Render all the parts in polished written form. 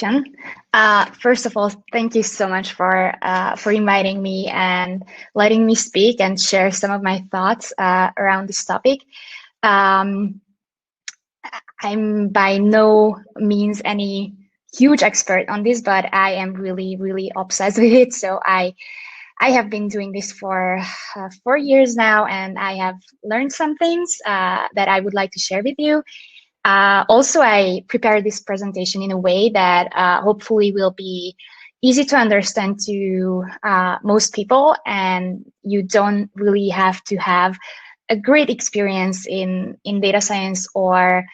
question. First of all, thank you so much for inviting me and letting me speak and share some of my thoughts around this topic. Um, I'm by no means any huge expert on this, but I am really, really obsessed with it. So I have been doing this for 4 years now, and I have learned some things that I would like to share with you. Also, I prepared this presentation in a way that hopefully will be easy to understand to most people, and you don't really have to have a great experience in data science or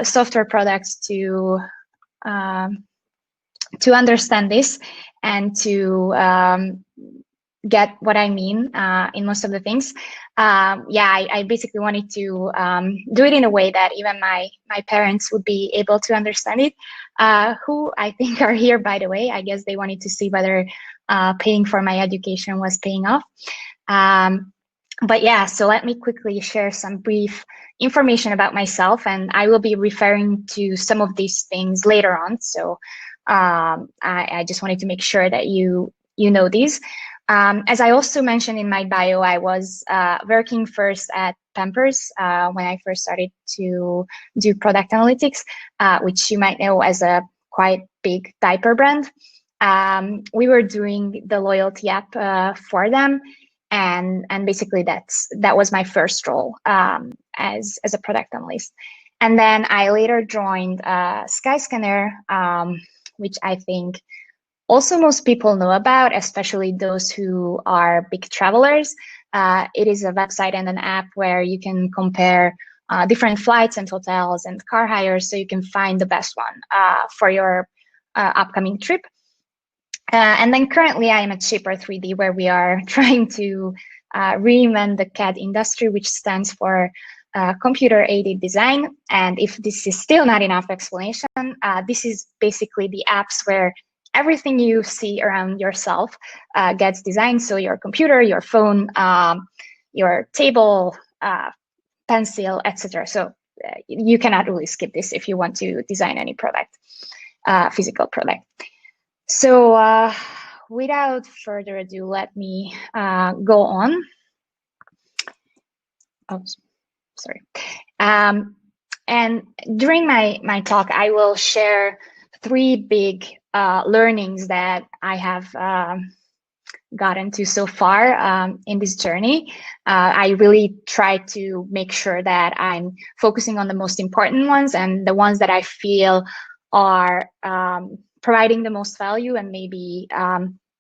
software products to understand this and to get what I mean in most of the things. Yeah, I basically wanted to do it in a way that even my parents would be able to understand it, who I think are here, by the way. I guess they wanted to see whether paying for my education was paying off. But yeah, so let me quickly share some brief information about myself, and I will be referring to some of these things later on. So I just wanted to make sure that you know these. As I also mentioned in my bio, I was working first at Pampers when I first started to do product analytics, which you might know as a quite big diaper brand. We were doing the loyalty app for them, and basically that was my first role as a product analyst. And then I later joined Skyscanner, which I think also most people know about, especially those who are big travelers. It is a website and an app where you can compare different flights and hotels and car hires, so you can find the best one for your upcoming trip. And then currently I am at Shaper3D, where we are trying to reinvent the CAD industry, which stands for computer-aided design. And if this is still not enough explanation, this is basically the apps where everything you see around yourself gets designed. So your computer, your phone, your table, pencil, etc. So you cannot really skip this if you want to design any product, physical product. So without further ado, let me go on. Oh, sorry. And during my talk, I will share 3 big learnings that I have gotten to so far in this journey. I really try to make sure that I'm focusing on the most important ones and the ones that I feel are providing the most value and maybe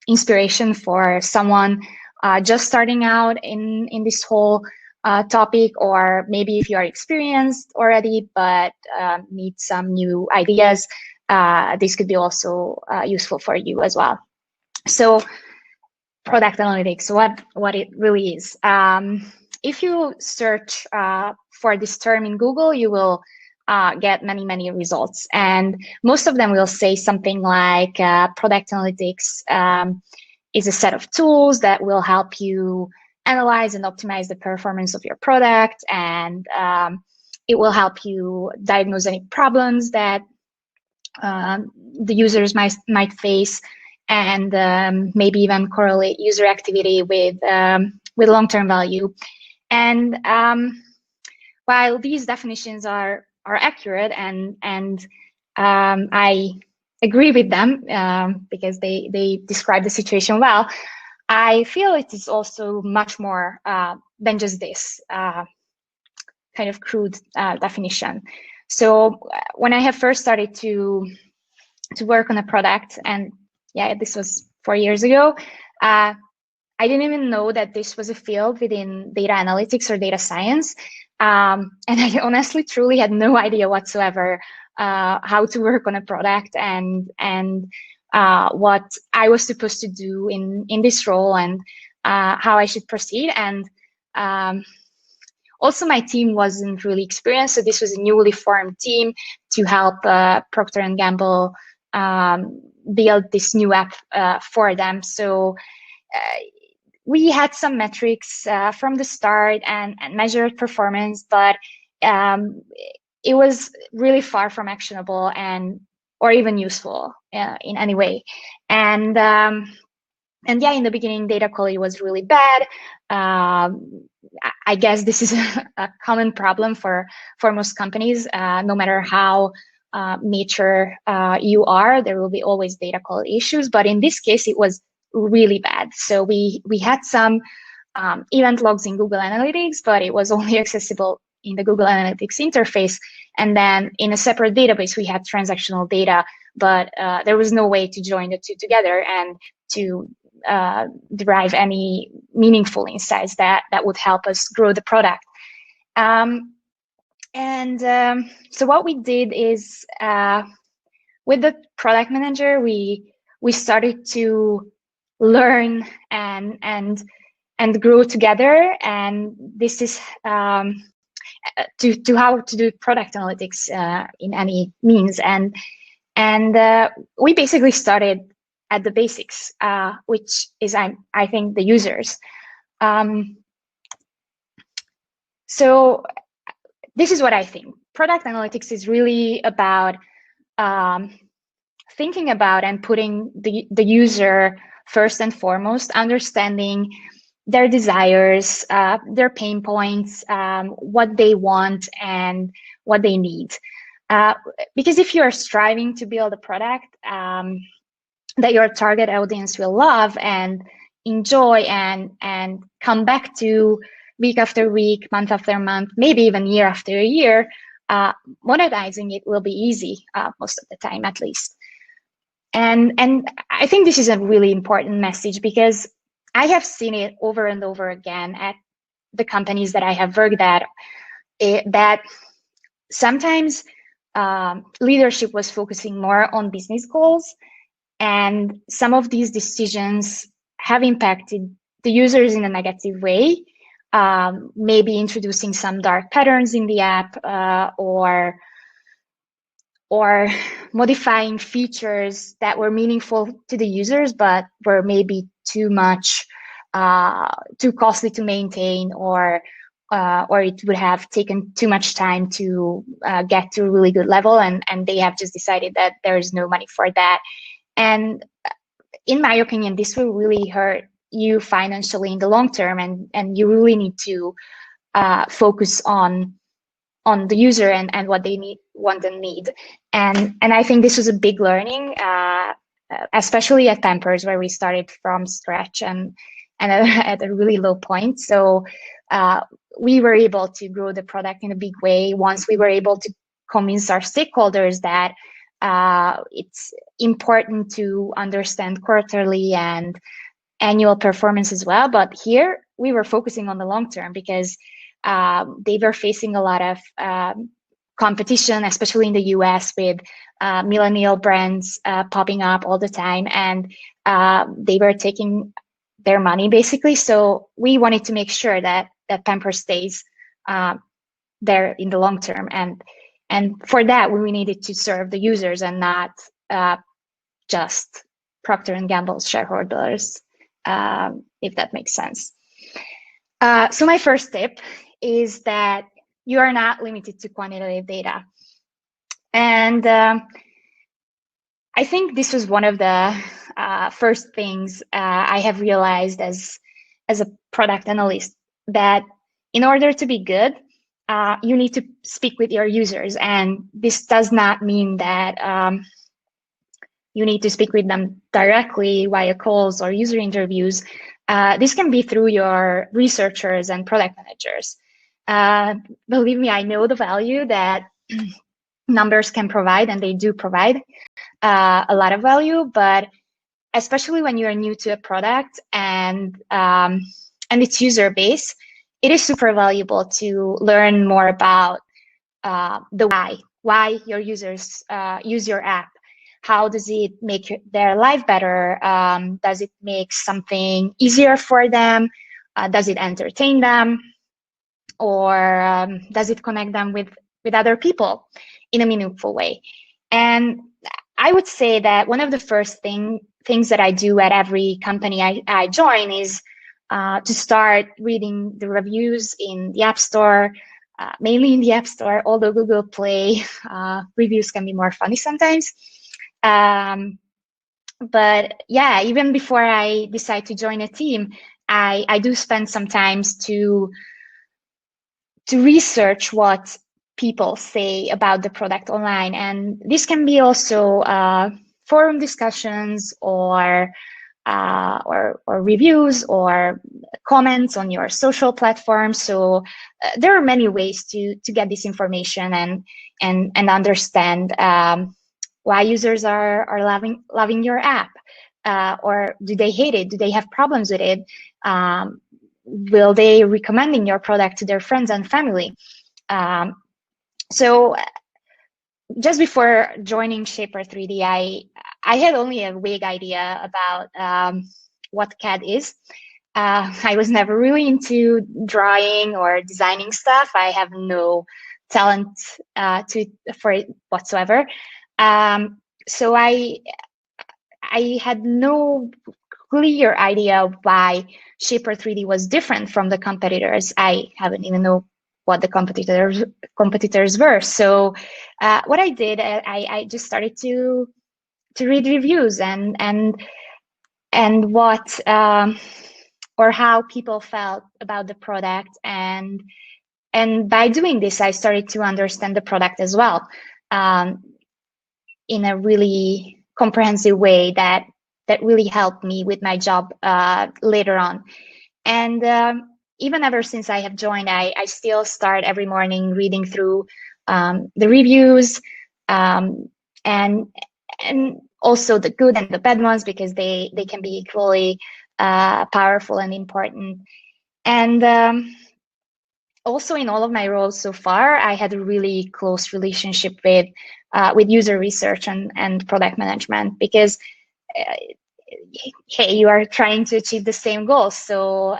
inspiration for someone just starting out in this whole topic, or maybe if you are experienced already but need some new ideas. This could be also useful for you as well. So product analytics, what it really is. If you search for this term in Google, you will get many results, and most of them will say something like product analytics is a set of tools that will help you analyze and optimize the performance of your product, and it will help you diagnose any problems that the users might face, and maybe even correlate user activity with long-term value. And while these definitions are accurate and I agree with them because they describe the situation well, I feel it is also much more than just this kind of crude definition. So when I have first started to work on a product, and yeah, this was 4 years ago, I didn't even know that this was a field within data analytics or data science. And I honestly, truly had no idea whatsoever how to work on a product and what I was supposed to do in this role, and how I should proceed. And also, my team wasn't really experienced, so this was a newly formed team to help Procter & Gamble build this new app for them. So we had some metrics from the start and measured performance, but it was really far from actionable, and or even useful in any way. And yeah, in the beginning, data quality was really bad. I guess this is a common problem for most companies. No matter how mature you are, there will be always data quality issues. But in this case, it was really bad. So we had some event logs in Google Analytics, but it was only accessible in the Google Analytics interface. And then in a separate database, we had transactional data, but there was no way to join the two together and to derive any meaningful insights that would help us grow the product. So what we did is with the product manager, we started to learn and grow together. And this is to how to do product analytics in any means. And we basically started at the basics, which is, I think, the users. So this is what I think. Product analytics is really about thinking about and putting the user first and foremost, understanding their desires, their pain points, what they want and what they need. Because if you are striving to build a product that your target audience will love and enjoy and come back to week after week, month after month, maybe even year after year, monetizing it will be easy most of the time, at least. And I think this is a really important message, because I have seen it over and over again at the companies that I have worked at, that sometimes leadership was focusing more on business goals, and some of these decisions have impacted the users in a negative way, maybe introducing some dark patterns in the app, or modifying features that were meaningful to the users but were maybe too costly to maintain, or it would have taken too much time to get to a really good level, and they have just decided that there is no money for that. And in my opinion, this will really hurt you financially in the long term, and you really need to focus on the user and what they want and need. And I think this was a big learning, especially at Pampers, where we started from scratch and at a really low point. So we were able to grow the product in a big way once we were able to convince our stakeholders that it's important to understand quarterly and annual performance as well. But here we were focusing on the long term, because they were facing a lot of competition, especially in the US, with millennial brands popping up all the time, and they were taking their money basically. So we wanted to make sure that Pampers stays there in the long term, and for that we needed to serve the users and not just Procter & Gamble's shareholders, if that makes sense. So my first tip is that you are not limited to quantitative data. And I think this was one of the first things I have realized as a product analyst, that in order to be good, you need to speak with your users. And this does not mean that you need to speak with them directly via calls or user interviews. This can be through your researchers and product managers. Believe me, I know the value that numbers can provide, and they do provide a lot of value, but especially when you're new to a product and its user base, it is super valuable to learn more about the why your users use your app. How does it make their life better? Does it make something easier for them? Does it entertain them? Or does it connect them with other people in a meaningful way? And I would say that one of the first things that I do at every company I join is to start reading the reviews in the App Store, mainly in the App Store, although Google Play reviews can be more funny sometimes. But yeah, even before I decide to join a team, I do spend some time to research what people say about the product online. And this can be also forum discussions or reviews or comments on your social platforms. So there are many ways to get this information and understand why users are loving your app, or do they hate it? Do they have problems with it? Will they recommending your product to their friends and family? So just before joining Shaper 3D, I had only a vague idea about what CAD is. I was never really into drawing or designing stuff. I have no talent for it whatsoever. So I had no clear idea why Shaper 3D was different from the competitors. I haven't even know what the competitors were. So what I did, I just started to read reviews and what or how people felt about the product, and by doing this, I started to understand the product as well, in a really comprehensive way that really helped me with my job later on. And even ever since I have joined, I still start every morning reading through the reviews, and also the good and the bad ones, because they can be equally powerful and important. And also in all of my roles so far, I had a really close relationship with user research and product management, because hey, you are trying to achieve the same goals. So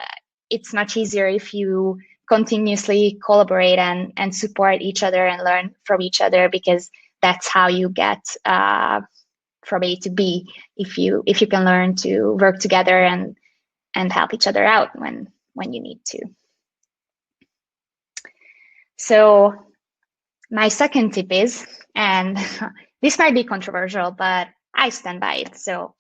it's much easier if you continuously collaborate and support each other and learn from each other, because that's how you get from A to B. If you can learn to work together and help each other out when you need to. So my second tip is, and this might be controversial, but I stand by it. So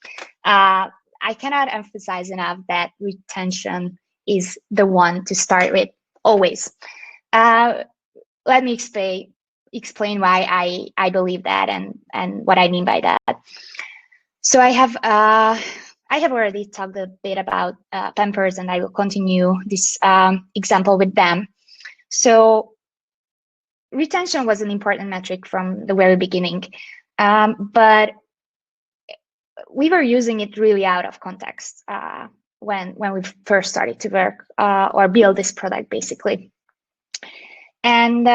I cannot emphasize enough that retention is the one to start with, always. Let me explain why I believe that and what I mean by that. So I have already talked a bit about Pampers, and I will continue this example with them. So retention was an important metric from the very beginning, but we were using it really out of context when we first started to work or build this product, basically. And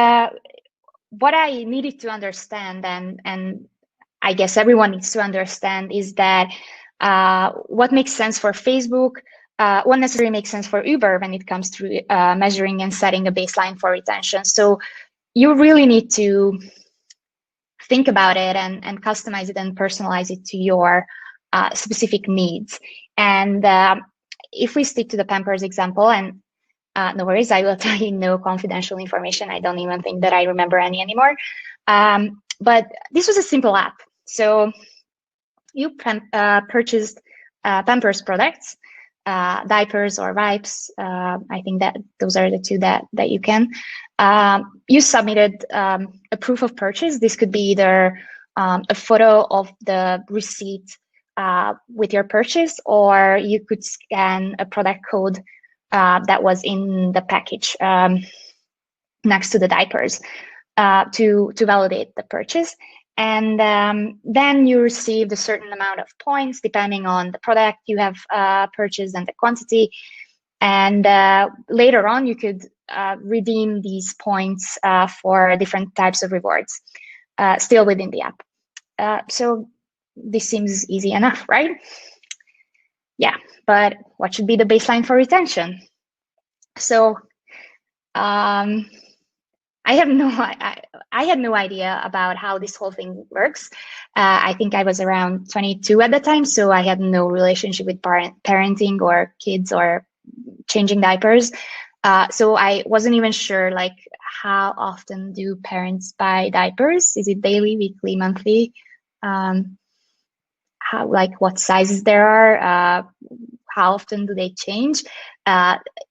what I needed to understand, and I guess everyone needs to understand, is that what makes sense for Facebook won't necessarily make sense for Uber when it comes to measuring and setting a baseline for retention. So you really need to think about it and customize it and personalize it to your specific needs. And if we stick to the Pampers example, and no worries, I will tell you no confidential information. I don't even think that I remember any anymore. But this was a simple app. So you purchased Pampers products, diapers or wipes. I think that those are the two that you can. You submitted a proof of purchase. This could be either a photo of the receipt with your purchase, or you could scan a product code that was in the package next to the diapers to validate the purchase. And then you received a certain amount of points depending on the product you have purchased and the quantity. And later on, you could redeem these points for different types of rewards, still within the app. So this seems easy enough, right? Yeah, but what should be the baseline for retention? So I had no idea about how this whole thing works. I think I was around 22 at the time, so I had no relationship with parenting or kids or changing diapers. So I wasn't even sure, like, how often do parents buy diapers? Is it daily, weekly, monthly? what sizes there are, how often do they change.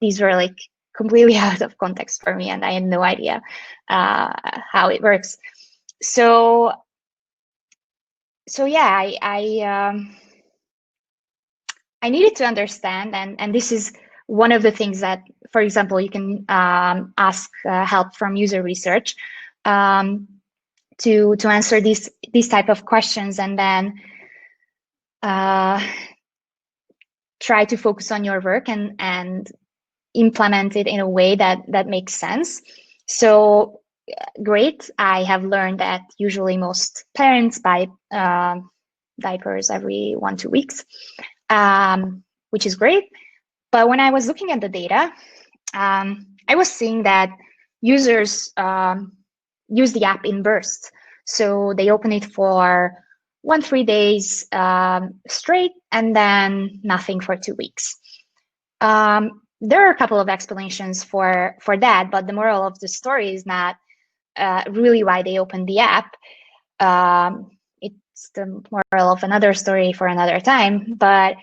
These were like completely out of context for me, and I had no idea how it works. So yeah, I needed to understand, and this is one of the things that, for example, you can ask help from user research to answer these type of questions, and then try to focus on your work and implement it in a way that makes sense. So great, I have learned that usually most parents buy diapers every 1-2 weeks, which is great. But when I was looking at the data, I was seeing that users use the app in bursts. So they open it for 1-3 days straight, and then nothing for 2 weeks. There are a couple of explanations for that, but the moral of the story is not really why they opened the app. It's the moral of another story for another time. But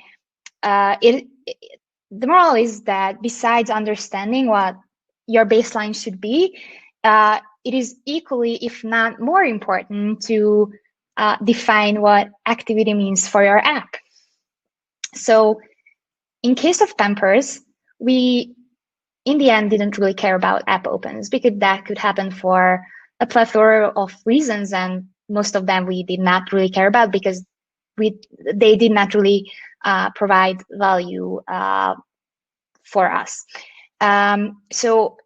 the moral is that besides understanding what your baseline should be, it is equally, if not more important, to define what activity means for your app. So in case of Pampers, we, in the end, didn't really care about app opens, because that could happen for a plethora of reasons, and most of them we did not really care about because they did not really provide value for us. So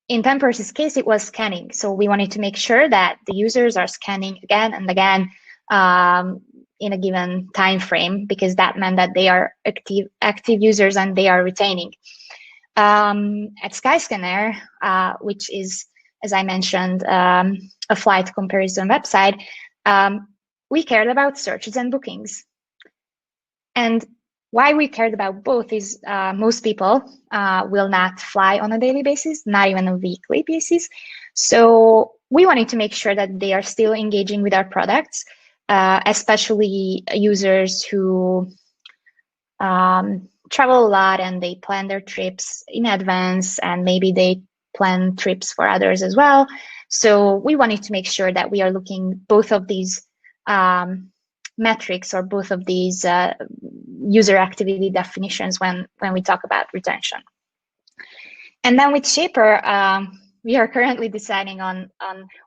in Pampers' case, it was scanning. So we wanted to make sure that the users are scanning again and again in a given time frame, because that meant that they are active users and they are retaining. At Skyscanner, which is, as I mentioned, a flight comparison website, we cared about searches and bookings. And why we cared about both is most people will not fly on a daily basis, not even a weekly basis. So we wanted to make sure that they are still engaging with our products, especially users who travel a lot and they plan their trips in advance, and maybe they plan trips for others as well. So we wanted to make sure that we are looking both of these metrics, or both of these user activity definitions when we talk about retention. And then with Shaper, we are currently deciding on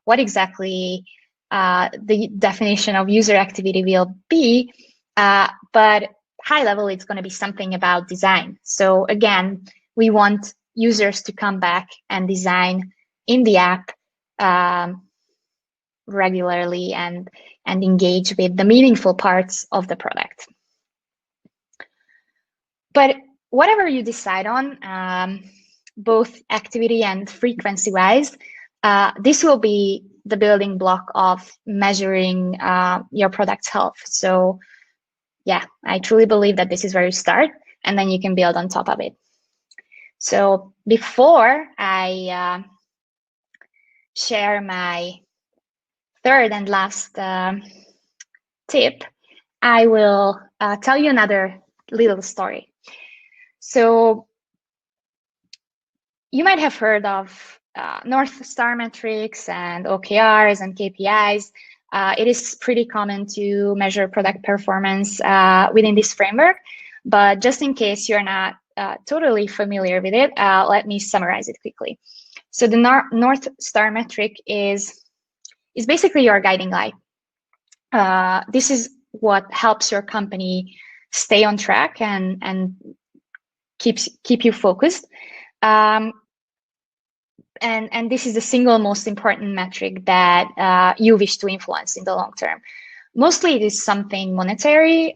what exactly the definition of user activity will be, but high level, it's going to be something about design. So again, we want users to come back and design in the app regularly and engage with the meaningful parts of the product. But whatever you decide on, both activity and frequency wise, this will be the building block of measuring your product's health. So yeah, I truly believe that this is where you start, and then you can build on top of it. So before I share my third and last tip, I will tell you another little story. So you might have heard of North Star metrics and OKRs and KPIs. It is pretty common to measure product performance within this framework, but just in case you're not totally familiar with it, let me summarize it quickly. So the North Star metric is basically your guiding light. This is what helps your company stay on track and keep you focused. And this is the single most important metric that you wish to influence in the long term. Mostly it is something monetary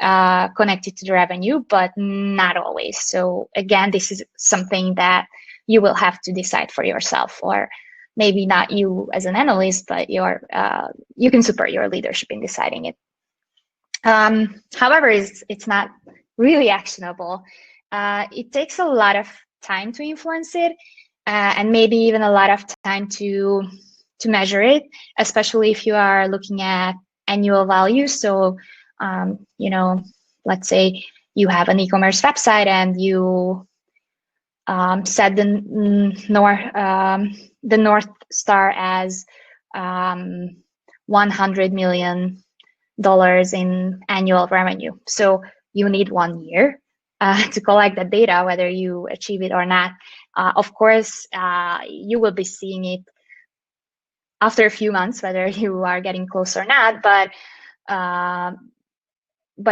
connected to the revenue, but not always. So again, this is something that you will have to decide for yourself, or maybe not you as an analyst, but you can support your leadership in deciding it. However, it's not really actionable. It takes a lot of time to influence it, and maybe even a lot of time to measure it, especially if you are looking at annual values. So you know, let's say you have an e-commerce website and you set the North Star as $100 million in annual revenue. So you need 1 year to collect the data, whether you achieve it or not. Of course, you will be seeing it after a few months, whether you are getting close or not. But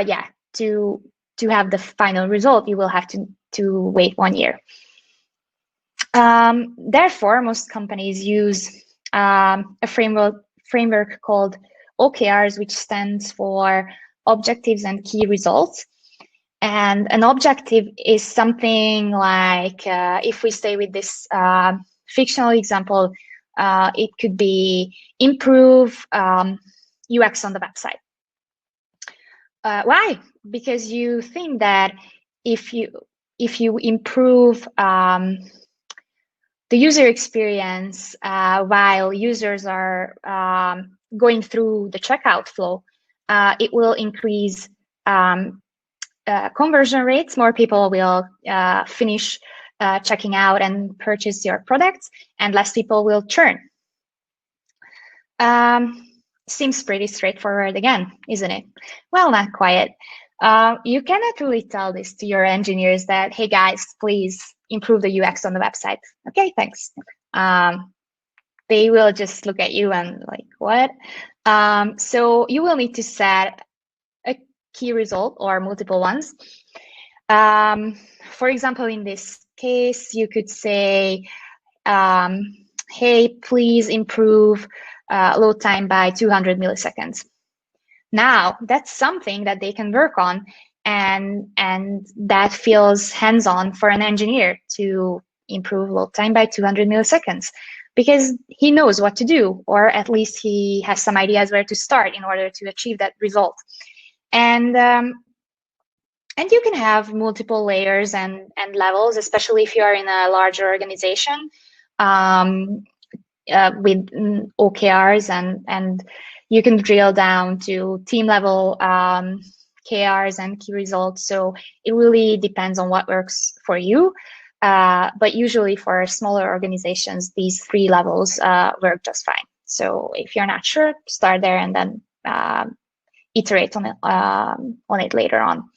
yeah, to have the final result, you will have to wait 1 year. Therefore, most companies use a framework called OKRs, which stands for objectives and key results. And an objective is something like, if we stay with this fictional example, it could be improve UX on the website. Why? Because you think that if you improve the user experience while users are going through the checkout flow, it will increase conversion rates. More people will finish checking out and purchase your products, and less people will churn. Seems pretty straightforward again, isn't it? Well, not quite. You cannot really tell this to your engineers that, hey guys, please improve the UX on the website. Okay, thanks. They will just look at you and like, what? So you will need to set a key result or multiple ones. For example, in this case, you could say, hey, please improve load time by 200 milliseconds. Now, that's something that they can work on, and that feels hands-on for an engineer to improve load time by 200 milliseconds, because he knows what to do, or at least he has some ideas where to start in order to achieve that result. And you can have multiple layers and levels, especially if you are in a larger organization with OKRs, and you can drill down to team level KRs and key results. So it really depends on what works for you. But usually for smaller organizations, these 3 levels work just fine. So if you're not sure, start there and then iterate on it later on.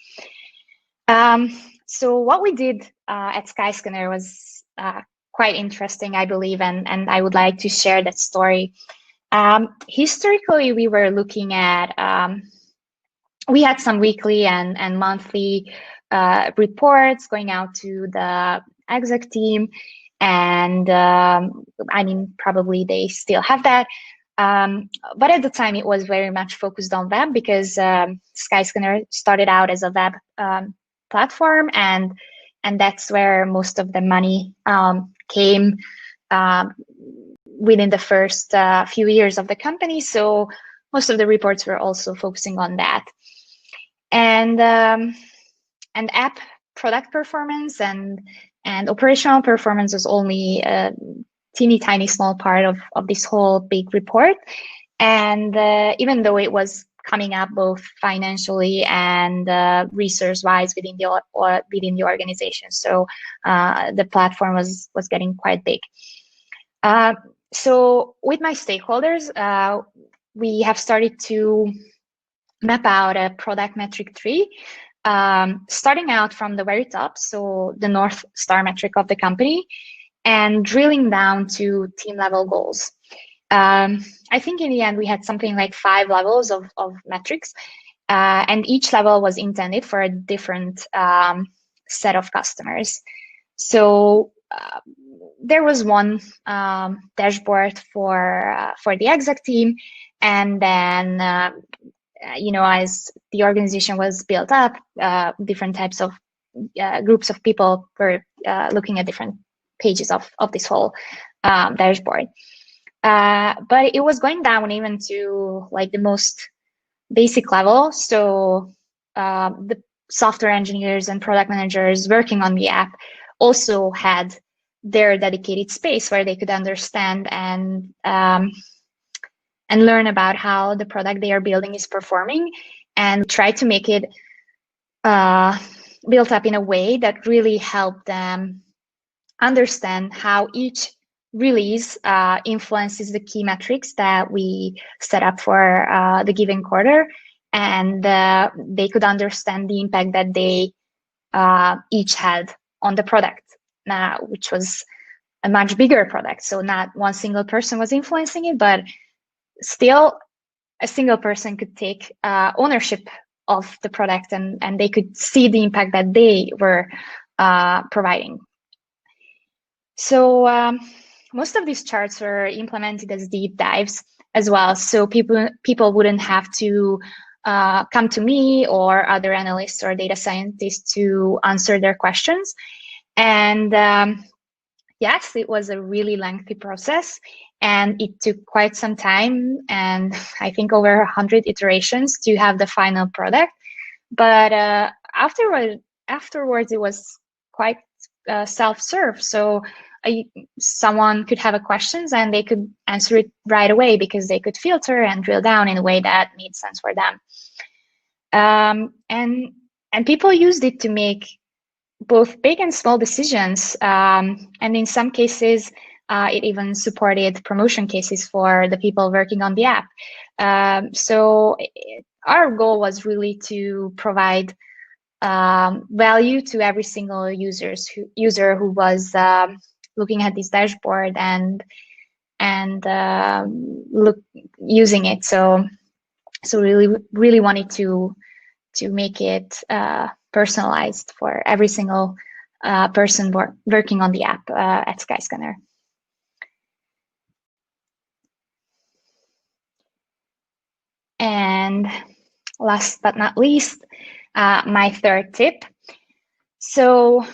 So what we did at Skyscanner was quite interesting, I believe, and I would like to share that story. Historically, we were looking at, we had some weekly and monthly reports going out to the exec team, and I mean, probably they still have that. But at the time, it was very much focused on web, because Skyscanner started out as a web platform, and that's where most of the money came within the first few years of the company. So most of the reports were also focusing on that. And app product performance and operational performance was only a teeny tiny small part of this whole big report. And even though it was coming up both financially and resource-wise within the organization, so the platform was getting quite big. So with my stakeholders, we have started to map out a product metric tree, starting out from the very top, so the North Star metric of the company, and drilling down to team level goals. I think in the end we had something like 5 levels of metrics, and each level was intended for a different set of customers. So there was one dashboard for the exec team, and then as the organization was built up, different types of groups of people were looking at different pages of this whole dashboard. But it was going down even to like the most basic level. So the software engineers and product managers working on the app also had their dedicated space where they could understand and learn about how the product they are building is performing. and try to make it built up in a way that really helped them understand how each release influences the key metrics that we set up for the given quarter, and they could understand the impact that they each had on the product, which was a much bigger product. So not one single person was influencing it, but still a single person could take ownership of the product, and they could see the impact that they were providing. So most of these charts were implemented as deep dives as well. So people wouldn't have to come to me or other analysts or data scientists to answer their questions. And yes, it was a really lengthy process, and it took quite some time, and I think over 100 iterations to have the final product. But afterwards, it was quite self-serve. So someone could have a questions and they could answer it right away because they could filter and drill down in a way that made sense for them. And people used it to make both big and small decisions. And in some cases, it even supported promotion cases for the people working on the app. So our goal was really to provide value to every single user who was looking at this dashboard and using it. So really wanted to make it personalized for every single person working on the app at Skyscanner. And last but not least, my third tip. So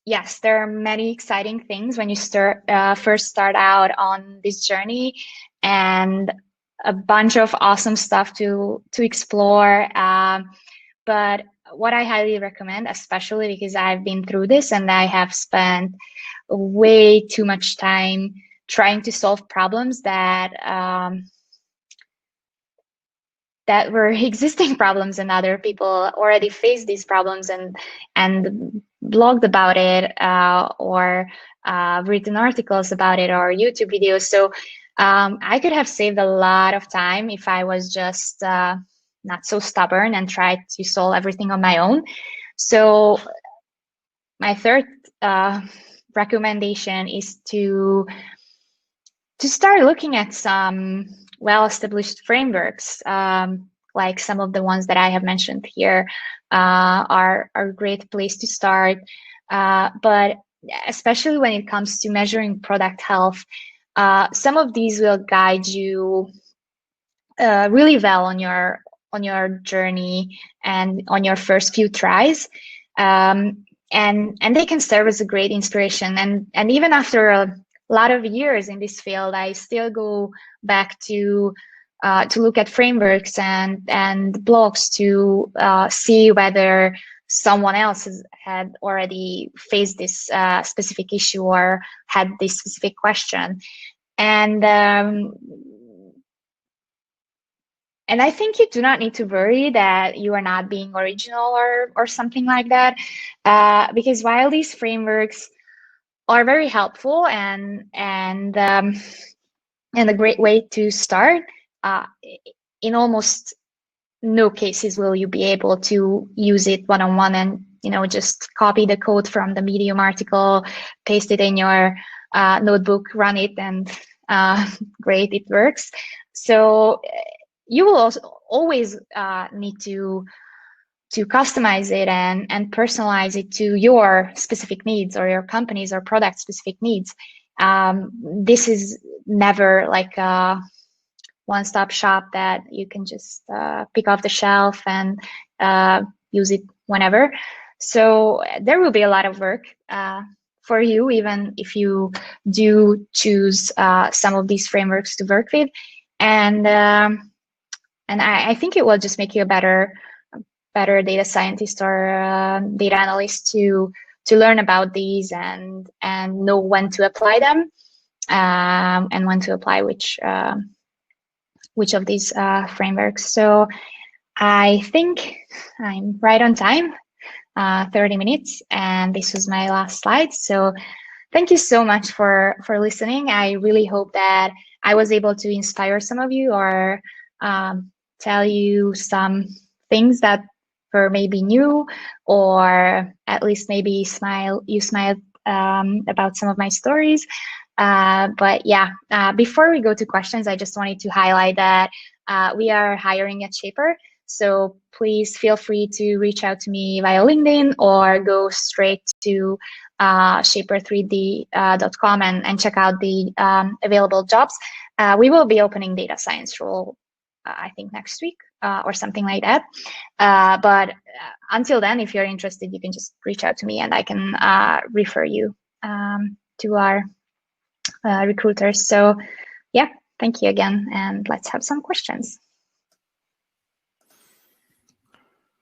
yes, there are many exciting things when you first start out on this journey, and a bunch of awesome stuff to explore. But what I highly recommend, especially because I've been through this and I have spent way too much time trying to solve problems that that were existing problems, and other people already faced these problems and blogged about it or written articles about it or YouTube videos. So I could have saved a lot of time if I was just not so stubborn and tried to solve everything on my own. So my third recommendation is to start looking at some well-established frameworks, like some of the ones that I have mentioned here are a great place to start. But especially when it comes to measuring product health, some of these will guide you really well on your journey and on your first few tries. And they can serve as a great inspiration. And even after a lot of years in this field, I still go back to look at frameworks and blogs to see whether someone else had already faced this specific issue or had this specific question. And I think you do not need to worry that you are not being original or something like that, because while these frameworks are very helpful and a great way to start, in almost no cases will you be able to use it one-on-one and just copy the code from the Medium article, paste it in your notebook, run it, and great, it works. So you will also always need to customize it and personalize it to your specific needs or your company's or product specific needs. This is never like a one-stop shop that you can just pick off the shelf and use it whenever. So there will be a lot of work for you, even if you do choose some of these frameworks to work with. And I think it will just make you a better data scientist or data analyst to learn about these and know when to apply them and when to apply which of these frameworks. So I think I'm right on time, 30 minutes, and this was my last slide. So thank you so much for listening. I really hope that I was able to inspire some of you or tell you some things that were maybe new, or at least maybe you smiled about some of my stories. But yeah, before we go to questions, I just wanted to highlight that we are hiring at Shaper. So please feel free to reach out to me via LinkedIn or go straight to shaper3d.com and check out the available jobs. We will be opening data science role, I think next week or something like that. But until then, if you're interested, you can just reach out to me and I can refer you to our recruiters. So yeah, thank you again, and let's have some questions.